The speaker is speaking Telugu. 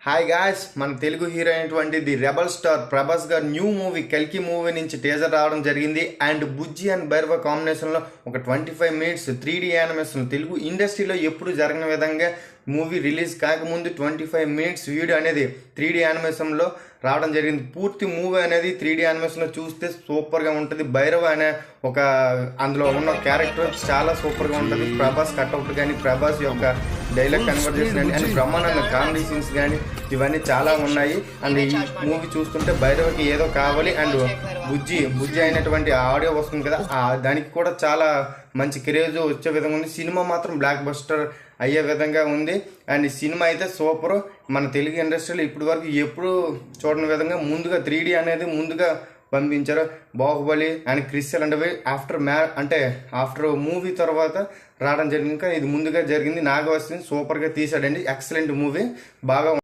హాయ్ గాయ్స్, మన తెలుగు హీరో అయినటువంటి ది రెబల్ స్టార్ ప్రభాస్ గారు న్యూ మూవీ కల్కి మూవీ నుంచి టీజర్ రావడం జరిగింది. అండ్ బుజ్జి అండ్ భైరవ కాంబినేషన్లో ఒక 25 minutes 3D యానిమేషన్ తెలుగు ఇండస్ట్రీలో ఎప్పుడు జరగని విధంగా మూవీ రిలీజ్ కాకముందు 25 minutes వీడియో అనేది 3D యానిమేషన్లో రావడం జరిగింది. పూర్తి మూవీ అనేది 3D యానిమేషన్లో చూస్తే సూపర్గా ఉంటుంది. భైరవ అనే ఒక అందులో ఉన్న క్యారెక్టర్ చాలా సూపర్గా ఉంటుంది. ప్రభాస్ కట్అవుట్ కానీ, ప్రభాస్ యొక్క డైలాగ్ కన్వర్జేషన్ కానీ, అండ్ బ్రహ్మానంద కామెడీ సీన్స్ కానీ ఇవన్నీ చాలా ఉన్నాయి. అండ్ ఈ మూవీ చూస్తుంటే భైరవకి ఏదో కావాలి అండ్ బుజ్జి అయినటువంటి ఆడియో వస్తుంది కదా, దానికి కూడా చాలా మంచి క్రేజ్ వచ్చే విధంగా ఉంది. సినిమా మాత్రం బ్లాక్ బస్టర్ అయ్యే విధంగా ఉంది. అండ్ ఈ సినిమా అయితే సూపర్. మన తెలుగు ఇండస్ట్రీలో ఇప్పటి వరకు ఎప్పుడు చూడని విధంగా ముందుగా 3D అనేది ముందుగా పంపించారు. బాహుబలి అండ్ క్రిస్ అలాంటివి ఆఫ్టర్ మూవీ తర్వాత రావడం జరిగింది. ఇంకా ఇది ముందుగా జరిగింది. నాగవస్తిని సూపర్గా తీసాడండి. ఎక్సలెంట్ మూవీ, బాగా